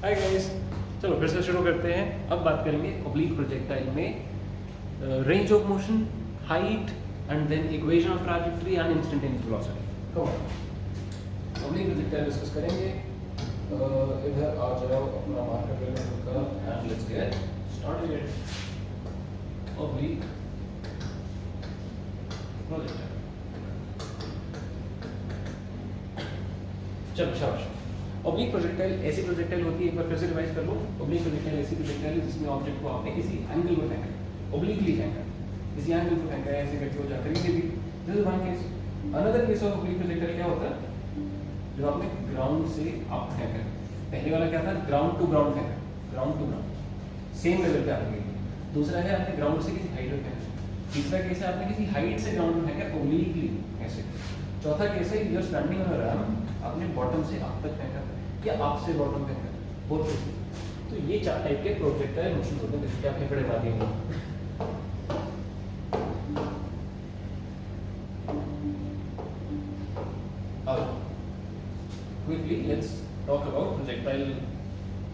Hi guys, चलो फिर से शुरू करते हैं। अब बात करेंगे ऑब्लिक प्रोजेक्टाइल में range of motion, height and then equation of trajectory and instantaneous velocity. Come on oblique projectile discuss करेंगे। इधर आ जाओ, अपना मार्कर ले लो का and let's get started. Oblique projectile, चलो शाबाश। ऑब्लिक प्रोजेक्टाइल ऐसी प्रोजेक्टाइल होती है, एक बार फिर से रिवाइज कर लो। ऑब्लिक प्रोजेक्टाइल ऐसी प्रोजेक्टाइल है जिसमें ऑब्जेक्ट को आपने किसी एंगल पर फेंका, ऑब्लिकली फेंका, किसी एंगल पर फेंका है, ऐसे करके हो जाकर ये भी। This is one case. Another case of oblique projectile क्या होता है, जब आपने ग्राउंड से अप फेंका। पहले वाला क्या था, ग्राउंड टू ग्राउंड फेंका, ground to ground same level पे आपने फेंका। दूसरा है आपने ग्राउंड से किसी हाइट पर फेंका। तीसरा केस है आपने किसी हाइट से ग्राउंड पर फेंका ऑब्लिकली ऐसे। चौथा केस है you are standing on a ramp, आपने बॉटम से अप तक फेंका या आप से बॉटम फेंका, बहुत कुछ। तो ये चार टाइप के प्रोजेक्टाइल मोशन होते हैं। क्या फेंकड़े मार दिए अब quickly let's talk about projectile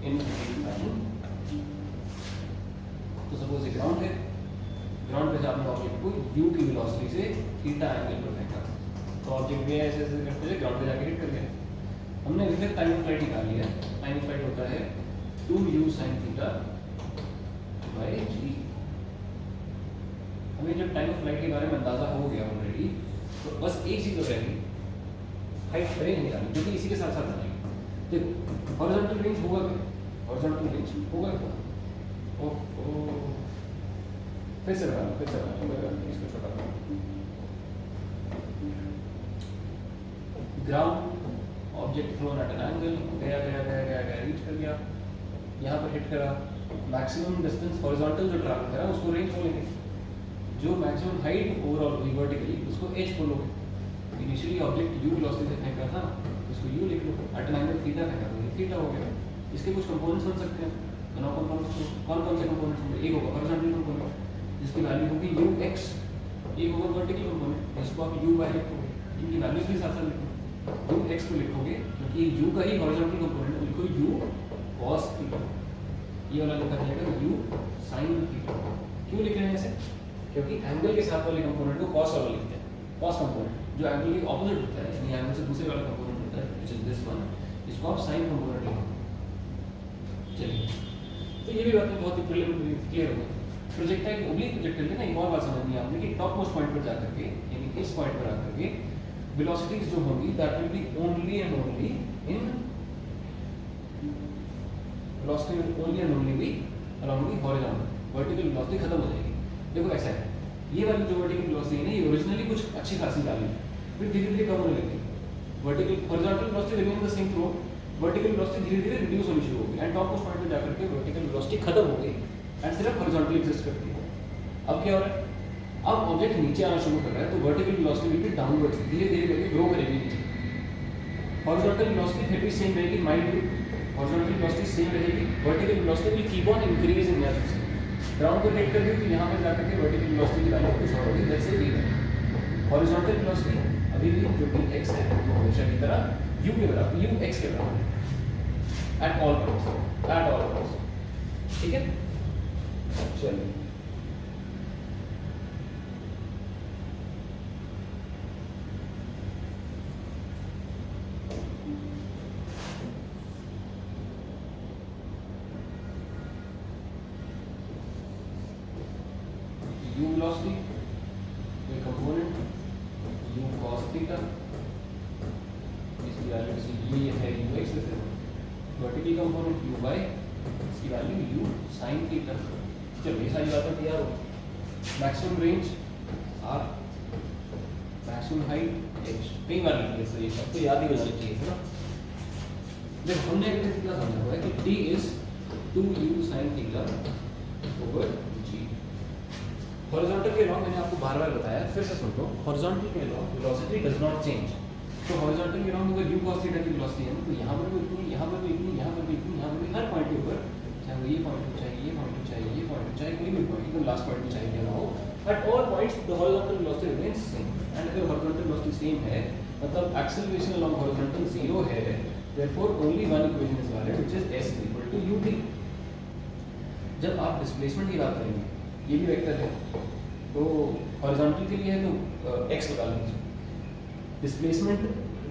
in fashion. तो सपोज एक ग्राउंड है, ग्राउंड पे से आपने ऑब्जेक्ट को u की वेलोसिटी से थीटा एंगल पर फेंका। तो ऑब्जेक्ट भी ऐसे ऐसे करते हुए ग्राउंड पे जाके हिट कर गया। हमने फिर टाइम ऑफ फ्लाइट निकाल लिया। टाइम ऑफ फ्लाइट होता है 2u sin theta by g। हमें जब टाइम ऑफ फ्लाइट के बारे में अंदाजा हो गया ऑलरेडी, तो बस एक चीज हो रहेगी, हाइट रेंज निकालनी, जो कि इसी के साथ साथ आएगी। देखो हॉरिजॉन्टल रेंज होगा क्या, हॉरिजॉन्टल रेंज होगा क्या। ओह फिर से बना इसको छोटा करो। Ground object thrown at an angle, गया गया गया गया गया रीच कर गया, यहाँ पर हिट करा। मैक्सिमम डिस्टेंस हॉरिजॉन्टल जो ट्रैवल करा उसको रेंज बोलेंगे। जो मैक्सिमम हाइट ओवरऑल हुई वर्टिकली उसको एच बोलोगे। इनिशियली ऑब्जेक्ट यू वेलोसिटी से फेंका था, उसको यू लिख लो। एट एन एंगल थीटा फेंका तो ये थीटा हो गया। इसके कुछ कंपोनेंट्स बन सकते हैं। कौन कौन से कंपोनेंट्स होंगे, एक होगा हॉरिजॉन्टल कंपोनेंट जिसकी वैल्यू होगी यू एक्स, एक होगा वर्टिकल कंपोनेंट जिसको आप यू वाई लिखोगे। इनकी वैल्यूज भी साथ साथ लिखो। यू एक्स को लिखोगे क्योंकि यू का ही हॉरिजॉन्टल कंपोनेंट, लिखो यू cos थीटा। ये वाला लिखा जाएगा यू sin थीटा। क्यों लिख रहे हैं ऐसे, क्योंकि एंगल के साथ वाले कंपोनेंट को cos वाला लिखते हैं। cos कंपोनेंट जो एंगल के ऑपोजिट होता है, यानी एंगल से दूसरे वाला कंपोनेंट होता है, व्हिच इज दिस वन, इसको आप sin कंपोनेंट लिखो। चलिए, तो ये भी बातें बहुत ही प्रिलिमिनरी क्लियर हो गई। प्रोजेक्टाइल ऑब्लिक प्रोजेक्टाइल में ना एक और बात समझनी है आपने कि टॉप मोस्ट पॉइंट पर जाकर के, यानी इस पॉइंट पर आकर के वेलोसिटीज जो होंगी that will be only and only in velocity will only and only be along the horizontal. Vertical velocity खत्म हो जाएगी। देखो ऐसा है, ये वाली जो वर्टिकल वेलोसिटी है ना, ये ओरिजिनली कुछ अच्छी खासी वैल्यू है, फिर धीरे धीरे कम होने लगी। Vertical horizontal velocity remain the same through, vertical velocity धीरे धीरे रिड्यूस होनी शुरू हो गई एंड टॉप मोस्ट पॉइंट पर जाकर के वर्टिकल वेलोसिटी खत्म हो गई एंड सिर्फ हॉरिजॉन्टल एग्जिस्ट करती है। अब क्या हो रहा है, अब ऑब्जेक्ट नीचे आना शुरू कर रहा है, तो vertical velocity will be downwards, धीरे धीरे करके ग्रो करेगी नीचे। हॉरिजॉन्टल वेलोसिटी फिर भी सेम रहेगी, माइल्ड हॉरिजॉन्टल वेलोसिटी सेम रहेगी, vertical velocity will keep on increasing. जैसे ग्राउंड को हिट कर दी तो यहाँ पर जाकर के वर्टिकल वेलोसिटी की वैल्यू कुछ और होगी, लेट्स से v है। हॉरिजॉन्टल वेलोसिटी अभी भी जो कि x है वो हमेशा की तरह u के बराबर, u x के बराबर है एट ऑल पॉइंट्स। ठीक है, चलिए u velocity कोई कंपोनेंट u cos थीटा, इसकी वैल्यू से ये है u x से, वर्टिकल कंपोनेंट u y, इसकी वैल्यू u sin थीटा। चलो ये सारी बातें तैयार हो। Maximum range r, maximum height h, कई बार लिख लिया, ये सब तो याद ही हो जाना चाहिए था ना। जब हमने अभी कितना समझा हुआ है कि d is 2u sin theta over g। Horizontal के अलॉन्ग मैंने आपको बार बार बताया, फिर से सुन लो। हॉरिजॉन्टल के along velocity does not change. तो हॉरिजॉन्टल के अलॉन्ग अगर u cos थीटा की वेलोसिटी है तो यहाँ पर भी इतनी, यहाँ पर भी इतनी, यहाँ पर भी इतनी, यहाँ पर भी, हर पॉइंट के ऊपर, चाहे वो ये पॉइंट हो, चाहे ये पॉइंट हो, चाहे ये पॉइंट हो, चाहे कोई भी पॉइंट, एकदम लास्ट पॉइंट में चाहे क्या ना हो, at all points the horizontal velocity remains same. And अगर हॉरिजॉन्टल वेलोसिटी सेम है, मतलब एक्सेलरेशन अलॉन्ग हॉरिजॉन्टल 0 है, therefore only one equation is valid which is s equal to ut. जब आप डिस्प्लेसमेंट की बात करेंगे, ये भी वेक्टर है, तो हॉरिजॉन्टल के लिए है तो x लगा लीजिए। डिस्प्लेसमेंट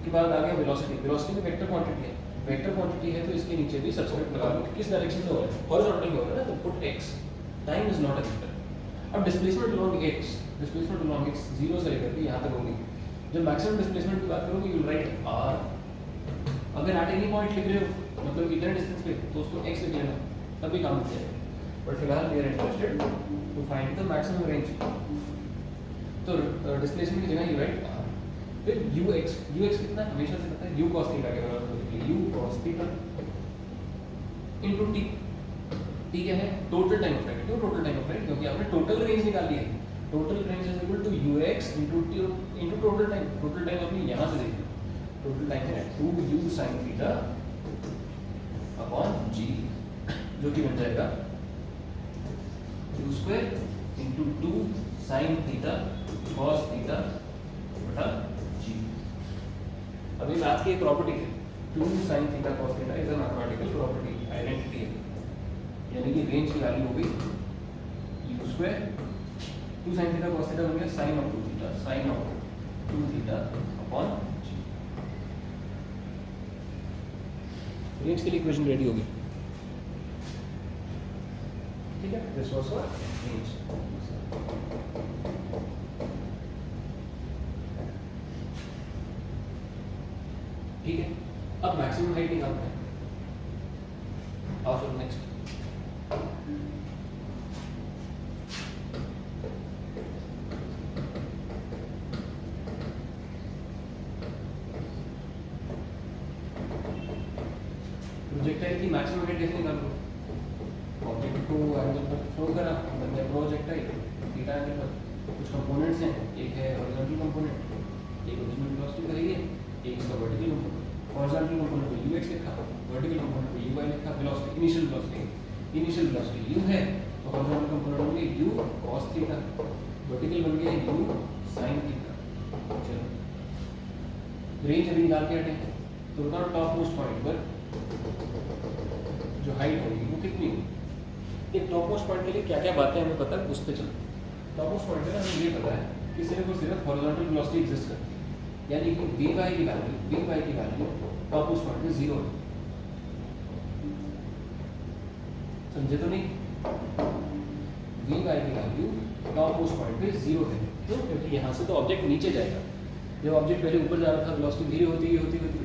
के बाद आ गया वेलोसिटी, वेलोसिटी में वेक्टर क्वांटिटी है, वेक्टर क्वांटिटी है तो इसके नीचे भी सब्सक्रिप्ट लगा लो, किस डायरेक्शन में हो रहा है, हॉरिजॉन्टल में हो रहा है ना, तो put x, time is not a vector. अब displacement along x, displacement along x 0 से लेकर के यहाँ तक होगी। जब मैक्सिमम डिस्प्लेसमेंट की बात करोगे यू विल राइट r, अगर एट एनी पॉइंट लिख रहे हो मतलब इतने डिस्टेंस पे तो उसको x लिख लेना, तभी काम हो जाएगा। बट फिलहाल we are interested to find the maximum range, तो डिस्प्लेसमेंट की जगह यू राइट r, फिर ux, ux कितना है हमेशा से पता है, u cos थीटा के बराबर होता है, u cos theta into t, t क्या है, टोटल टाइम ऑफ फ्लाइट। क्यों टोटल टाइम ऑफ फ्लाइट, क्योंकि आपने टोटल रेंज निकाली है, total range is equal to ux into t into total time, total time आपने यहां से देखना, टोटल टाइम है 2u sin theta upon g, जो कि बन जाएगा u square into 2 sin theta cos theta बटा g। अभी मैथ की एक प्रॉपर्टी है, 2 sin theta cos theta is a mathematical property, identity है, यानी कि रेंज की वैल्यू हो गई u square 2 sin theta cos theta बन गया sin of 2 theta, sin of 2 theta upon g। Range के लिए इक्वेशन रेडी होगी, ठीक है, दिस वाज फॉर रेंज। ठीक है, अब मैक्सिमम हाइट निकालते हैं, आफ्टर नेक्स्ट प्रोजेक्टाइल की मैक्सिमम हाइट कैसे निकालोगे, ऑब्जेक्ट को एंगल पर थ्रो करा, बन गया प्रोजेक्टाइल थीटा एंगल पर। कुछ कंपोनेंट्स हैं, एक है हॉरिजॉन्टल कंपोनेंट, एक ओरिजिनल वेलोसिटी का ही है, एक इसका वर्टिकल कंपोनेंट। हॉरिजॉन्टल कंपोनेंट को ux लिखा, वर्टिकल कंपोनेंट को uy लिखा, वेलोसिटी इनिशियल वेलोसिटी u है, तो हॉरिजॉन्टल कंपोनेंट बन गया u cos थीटा, वर्टिकल बन गया u sin थीटा। चलो रेंज अभी निकाल के हटें, तो बताओ टॉप मोस्ट पॉइंट पर जो हाइट होगी वो कितनी होगी। एक टॉप मोस्ट पॉइंट के लिए क्या क्या बातें हमें पता है, उस पर चलते हैं। टॉप मोस्ट पॉइंट पे हमें ये पता है कि सिर्फ और सिर्फ हॉरिजॉन्टल वेलोसिटी एग्जिस्ट करती है, यानी कि वी वाई की वैल्यू टॉप मोस्ट पॉइंट पे 0 है। समझे तो नहीं, वी वाई की वैल्यू टॉप मोस्ट पॉइंट पे 0 है। क्यों, क्योंकि यहाँ से तो ऑब्जेक्ट नीचे जाएगा, जब ऑब्जेक्ट पहले ऊपर जा रहा था वेलोसिटी धीरे होती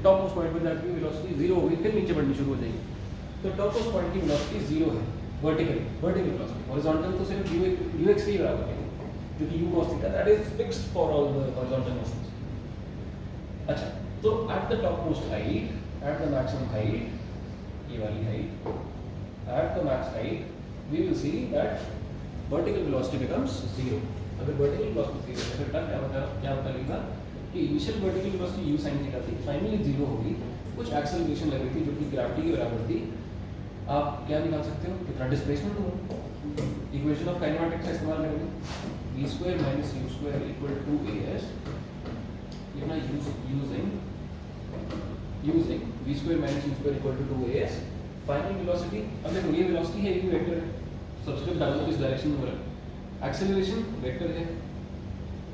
टॉप मोस्ट पॉइंट पर जाकर वेलोसिटी 0 हो गई, फिर नीचे बढ़नी शुरू हो जाएगी। तो टॉप मोस्ट पॉइंट की वेलोसिटी 0 है, वर्टिकल वेलोसिटी। हॉरिजॉन्टल तो सिर्फ ux के ही बराबर है, क्योंकि u cos theta that is fixed for all the horizontal motions. अच्छा, तो at the top most height, at the maximum height, ये वाली height, at the max height we will see that vertical velocity becomes 0। अगर vertical velocity 0 है, फिर क्या बताएगा कि initial vertical velocity u sin theta थी, फाइनली 0 होगी, कुछ एक्सेलरेशन लग रही थी जो कि ग्रेविटी के बराबर थी। आप क्या निकाल सकते हो, कितना डिस्प्लेसमेंट हुआ, इक्वेशन ऑफ काइनेमेटिक्स का इस्तेमाल करेंगे, v square minus u square equal to as, लिखना using v square minus u square equal to 2as final velocity. अब देखो ये वेलोसिटी है, ये वेक्टर है, सब्सक्रिप्ट डालो किस डायरेक्शन में हो रहा है, एक्सेलरेशन वेक्टर है,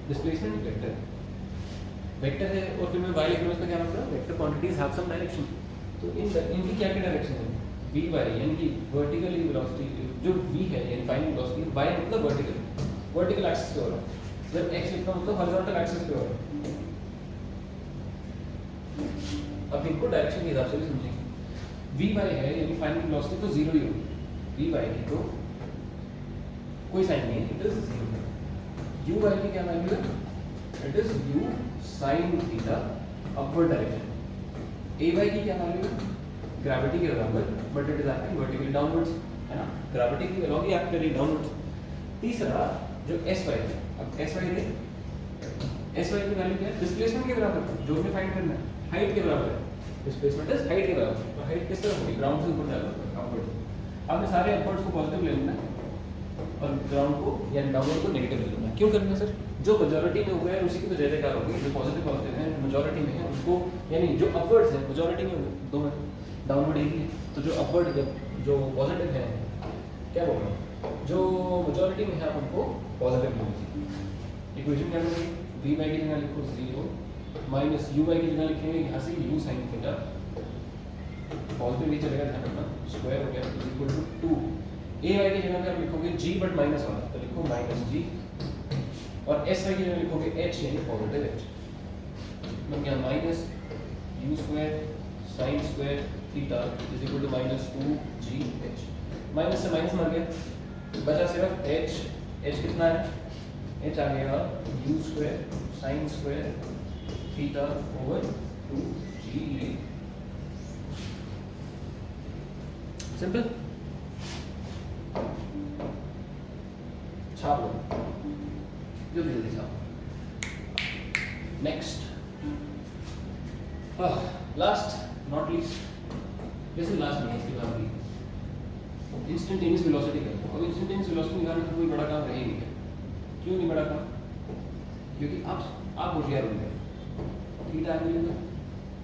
डिस्प्लेसमेंट वेक्टर है, और फिर मैं y लिख रहा हूं, इसका क्या मतलब, vector quantities have some direction. तो इनकी क्या क्या डायरेक्शन है, v y यानी कि वर्टिकली वेलोसिटी जो v है यानी फाइनल वेलोसिटी, y मतलब वर्टिकल एक्सिस पे हो रहा है, जब x लिखता हूं मतलब हॉरिजॉन्टल एक्सिस पे हो रहा है। अब इनको डायरेक्शन के हिसाब से भी समझेंगे। v y है यानी फाइनल वेलोसिटी तो 0 ही होगी, v y की तो कोई साइन नहीं है, इट इज 0। u y की क्या वैल्यू है, it is u sin theta upward direction. a y की क्या वैल्यू है, ग्रेविटी के बराबर, but it is acting vertically downwards, है ना, ग्रेविटी की अलॉन्ग एक्ट करेगी डाउनवर्ड्स। तीसरा जो एस वाई है, अब एस वाई की वैल्यू क्या है, डिस्प्लेसमेंट के बराबर, जो हमें फाइंड करना है हाइट के बराबर है, डिस्प्लेसमेंट इज हाइट के बराबर। तो हाइट किस तरह होगी, ग्राउंड से ऊपर जाकर अपवर्ड। आपने सारे अपवर्ड्स को पॉजिटिव ले लेना है, और ग्राउंड को या डाउनवर्ड को नेगेटिव ले लूँगा। क्यों करना सर? जो मेजॉरिटी में हुआ है उसी की तो जय जयकार होगी। जो पॉजिटिव है मेजॉरिटी में है उनको, यानी जो अपवर्ड्स है मेजॉरिटी में दो है, डाउनवर्ड एक ही है। तो जो अपवर्ड जो पॉजिटिव है, क्या बोल रहा हूँ, जो मेजॉरिटी में है आप उनको पॉजिटिव लेंगे। इक्वेशन क्या करेंगे? वी वाई की जगह लिखो 0 माइनस यू वाई की जगह लिखेंगे यहाँ से यू साइन थीटा, पॉजिटिव ही चलेगा, ध्यान रखना, स्क्वायर हो गया is equal to 2। A y की जगह पे आप लिखोगे जी बट माइनस वाला, तो लिखो माइनस जी, और एस वाई की जगह लिखोगे एच यानी पॉजिटिव एच, बन गया minus u square sine square theta is equal to minus 2 g h. Minus से माइनस मर गया, बचा सिर्फ एच। एच कितना है? एच आ गया u square sine square theta over 2 g. Simple, छाप लो जल्दी जल्दी छाप। नेक्स्ट, लास्ट नॉट लीस्ट, जैसे लास्ट नहीं इसके बाद भी इंस्टेंटेनियस वेलोसिटी करें। अब इंस्टेंटेनियस वेलोसिटी निकालने का कोई बड़ा काम रह ही नहीं है। क्यों नहीं बड़ा काम? क्योंकि आप होशियार होंगे, थीटा एंगल इधर,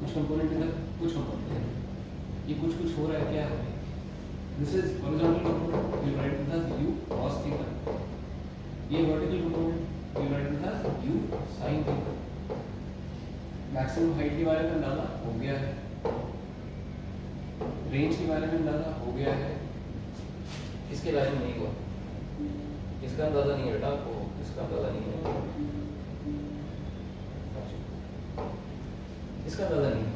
कुछ कंपोनेंट इधर, कुछ कंपोनेंट इधर, ये कुछ कुछ हो रहा है, क्या है? This is horizontal component, we write it as u cos theta. ये vertical component, we write it as u sin theta. Maximum height के बारे में अंदाजा हो गया है, रेंज के बारे में अंदाजा हो गया है, इसके बारे में नहीं हुआ, इसका अंदाजा नहीं है बेटा आपको, इसका अंदाजा नहीं है, इसका अंदाजा नहीं है।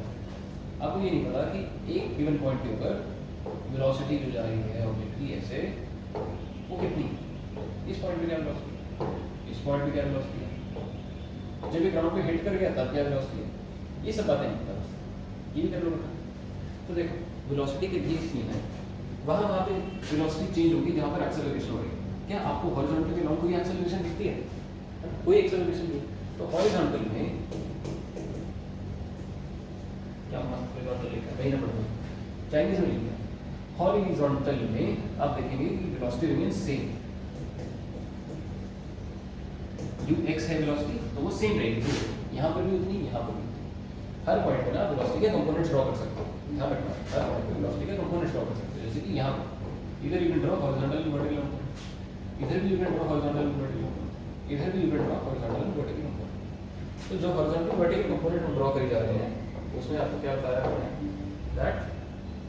आपको ये नहीं पता कि एक गिवन पॉइंट के ऊपर वेलोसिटी जो जा रही है ऑब्जेक्ट की ऐसे, वो कितनी, इस पॉइंट पे क्या वेलोसिटी, इस पॉइंट पे क्या वेलोसिटी है, जब ये ग्राउंड पे हिट कर गया तब क्या वेलोसिटी है, ये सब बातें नहीं पता, ये भी कर लो बेटा। तो देखो वेलोसिटी के ये सीन है, वहाँ पे वेलोसिटी चेंज होगी जहाँ पर एक्सेलरेशन हो रही है। क्या आपको हॉरिजॉन्टल के ग्राउंड कोई एक्सेलरेशन दिखती है? कोई एक्सेलरेशन नहीं। तो हॉरिजॉन्टल में क्या मस्त हॉरिजॉन्टल लिखा है, वही ना पढ़ो, चाइनीज में लिखा है। हॉरिजॉन्टल में आप देखेंगे कि velocity remain same, you x है वेलोसिटी, तो वो सेम रहेगी, यहाँ पर भी उतनी, यहाँ पर भी उतनी। हर पॉइंट पे ना वेलोसिटी के कंपोनेंट्स ड्रॉ कर सकते हो, ध्यान रखना, हर पॉइंट पे वेलोसिटी के कंपोनेंट्स ड्रॉ कर सकते हो। जैसे कि यहाँ पर इधर you can draw horizontal and vertical component, इधर भी you can draw horizontal and vertical component, इधर भी you can draw horizontal and vertical component. तो जो हॉरिजॉन्टल वर्टिकल कंपोनेंट हम ड्रॉ करी जा रहे हैं उसमें आपको क्या बताया हमने, that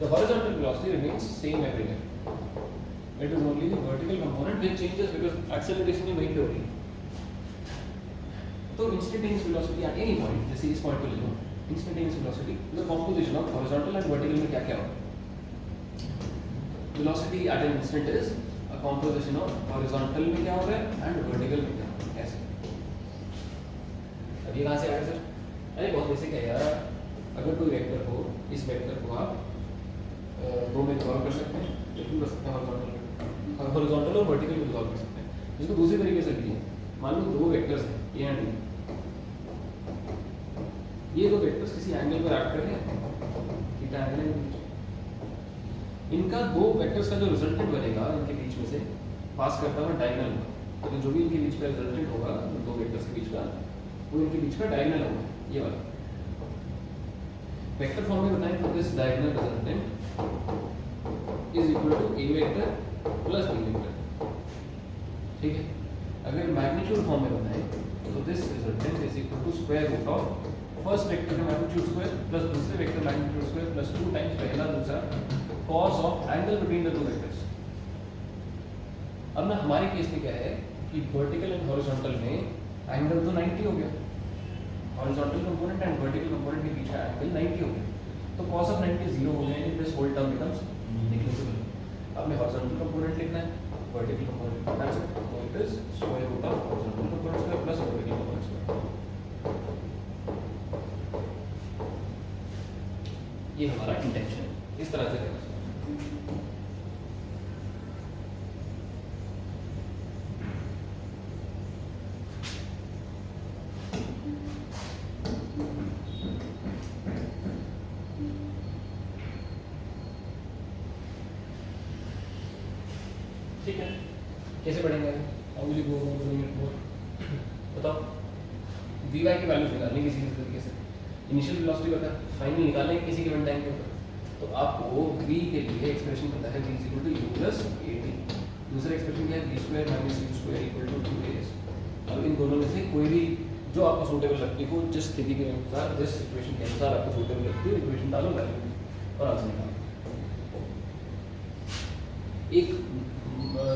the horizontal velocity remains same everywhere. It is only the vertical component which changes because acceleration ही वहीं पे होगी। तो instantaneous velocity at any point, जैसे इस point पे ले लो, instantaneous velocity the composition of horizontal and vertical में क्या क्या होगा? Velocity at an instant is a composition of horizontal में क्या हो रहा है and vertical में क्या हो रहा है, ऐसे। अब ये कहाँ से आया सर? अरे बहुत बेसिक है यार। अगर कोई वेक्टर हो, इस वेक्टर को आप दो में सॉल्व कर सकते हैं, लेकिन कर सकते हैं हॉरिजॉन्टल और वर्टिकल में सॉल्व कर सकते हैं। जिसको दूसरी तरीके से लीजिए, मान लो दो वेक्टर्स हैं ए एंड बी, ये दो वेक्टर्स किसी एंगल पर एक्ट कर रहे हैं, थीटा एंगल है, इनका दो वेक्टर्स का जो रिजल्टेंट बनेगा इनके बीच में से पास करता हुआ डायगोनल होगा। तो जो भी इनके बीच का रिजल्टेंट होगा दो वेक्टर्स के बीच का, वो इनके बीच का डायगोनल होगा, ये वाला। वेक्टर फॉर्म में बताएं तो this diagonal resultant is equal to a vector plus b vector, ठीक है। अगर मैग्नीट्यूड फॉर्म में बताएं तो this resultant is equal to square root of first vector का मैग्नीट्यूड स्क्वायर प्लस दूसरे vector magnitude square plus 2 times पहला दूसरा cos of angle between the two vectors. अब ना हमारे केस में क्या है कि वर्टिकल एंड हॉरिजॉन्टल में एंगल तो 90 हो गया, horizontal component and vertical component के बीच का एंगल 90 हो गया, तो cos ऑफ 90 0 हो जाएंगे, this whole term becomes negligible. अब हमें हॉरिजॉन्टल कंपोनेंट लिखना है, वर्टिकल कंपोनेंट लिखना है, so it is square root of horizontal component square plus vertical component square। ये हमारा इंटेंशन है, इस तरह से करना। ठीक है, कैसे पढ़ेंगे? ऑब्वियसली गो बताओ, वी वाई की वैल्यूज निकालनी किसी तरीके से, इनिशियल वेलोसिटी पता है, फाइनल निकालना है किसी गिवन टाइम के ऊपर। तो आपको v के लिए एक्सप्रेशन पता है v equal to u plus at, दूसरा एक्सप्रेशन क्या है v square minus u square equal to 2as। अब इन दोनों में से कोई भी जो आपको सूटेबल लगती हो, जिस स्थिति के अनुसार, जिस सिचुएशन के अनुसार आपको सूटेबल लगती है, इक्वेशन डालो वैल्यू और आंसर निकालो। एक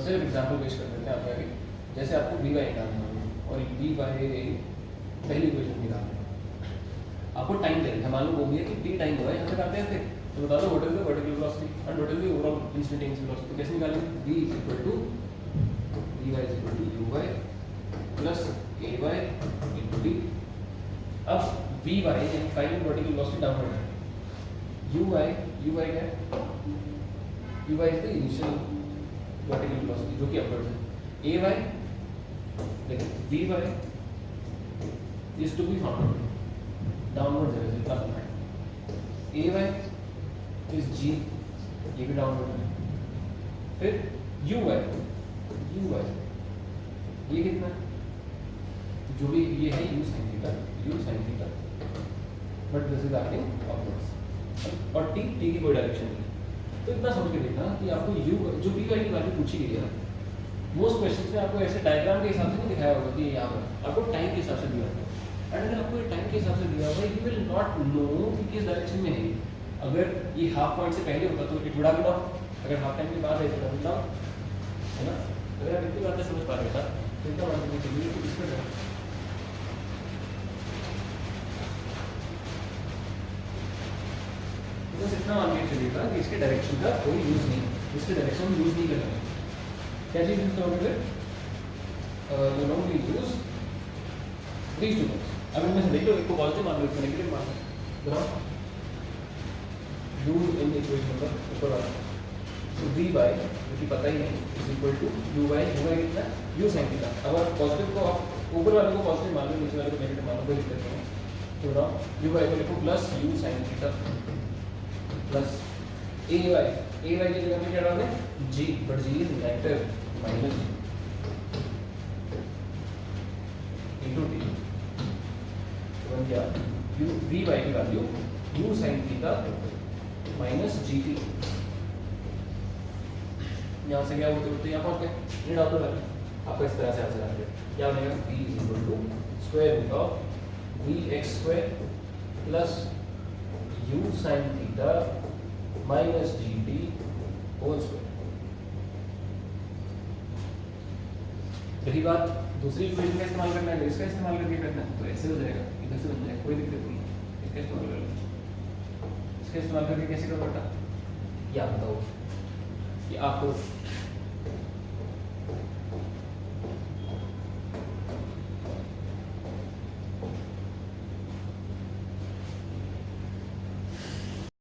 सिर्फ एग्जांपल पेश कर देते हैं आपके आगे। जैसे आपको वी वाई निकालना है और वी वाई पहली इक्वेशन निकालना है, आपको टाइम देना है, मान लो वो भी है कि टी टाइम हुआ है, यहाँ तक आते हैं फिर तो बता दो what is the vertical velocity and what is the overall instantaneous velocity. तो कैसे निकालेंगे? v is equal to v y is equal to u y plus a y into t. अब वी वाई यानी फाइनल वर्टिकल वेलोसिटी डाउनवर्ड है, u y क्या है? U y is the initial vertical velocity जो कि upward है। A y देखो v y is to be found downward है, जितना बनना है। ए वाई इज जी, ये भी डाउनवर्ड है। फिर यू वाई ये कितना है? जो भी ये है you sine theta but this is acting upwards, और टी की कोई डायरेक्शन नहीं है। तो इतना समझ के देखना कि आपको यू जो वी वाई की वैल्यू पूछी गई है, मोस्ट क्वेश्चंस में आपको ऐसे डायग्राम के हिसाब से नहीं दिखाया होगा कि यहाँ पर आपको टाइम के हिसाब से दिया होगा। अगर आपको टाइम के हिसाब से दिया होगा, यू विल नॉट नो कि किस डायरेक्शन में है। अगर ये हाफ पॉइंट से पहले होता तो it would have been up, अगर हाफ टाइम के बाद है तो है ना। अगर आप इतनी बातें समझ पा रहे था तो इतना मान लीजिए चलिए कि इसमें बस इतना मान के चलिएगा कि इसके डायरेक्शन का कोई यूज नहीं है, इसके डायरेक्शन यूज नहीं करना है। क्या चीज यूज करोगे फिर? You know we use these two terms। अब इनमें से देख लो, एक को पॉजिटिव मान लो, एक को नेगेटिव मान लो। बताओ यूज इन इक्वेशन नंबर ऊपर वाला, तो वी वाई जो कि पता ही नहीं is equal to u y कितना? U sine theta. अगर पॉजिटिव को आप ऊपर वाले को पॉजिटिव मान लो, नीचे वाले को नेगेटिव मान लो, कोई दिक्कत नहीं है। तो बताओ यू वाई को लिखो plus u sine theta plus a y की जगह में क्या डाल दें? G, but g is negative minus g into t. क्या यू वी वाई की value u sine theta minus g t. यहाँ से क्या होते होते यहाँ पहुँच गए, ये डाल दो वैल्यू, आपको इस तरह से आंसर आ गया। क्या बनेगा? v is equal to square root of v x square plus u sine theta minus g t whole square. रही बात दूसरी इक्वेशन का इस्तेमाल करना है, इसका इस्तेमाल करके करना है, तो ऐसे हो जाएगा, इधर से बन जाएगा, कोई दिक्कत नहीं है। इसका इस्तेमाल कर लो, इसका इस्तेमाल करके कैसे करो बेटा? या बताओ कि आपको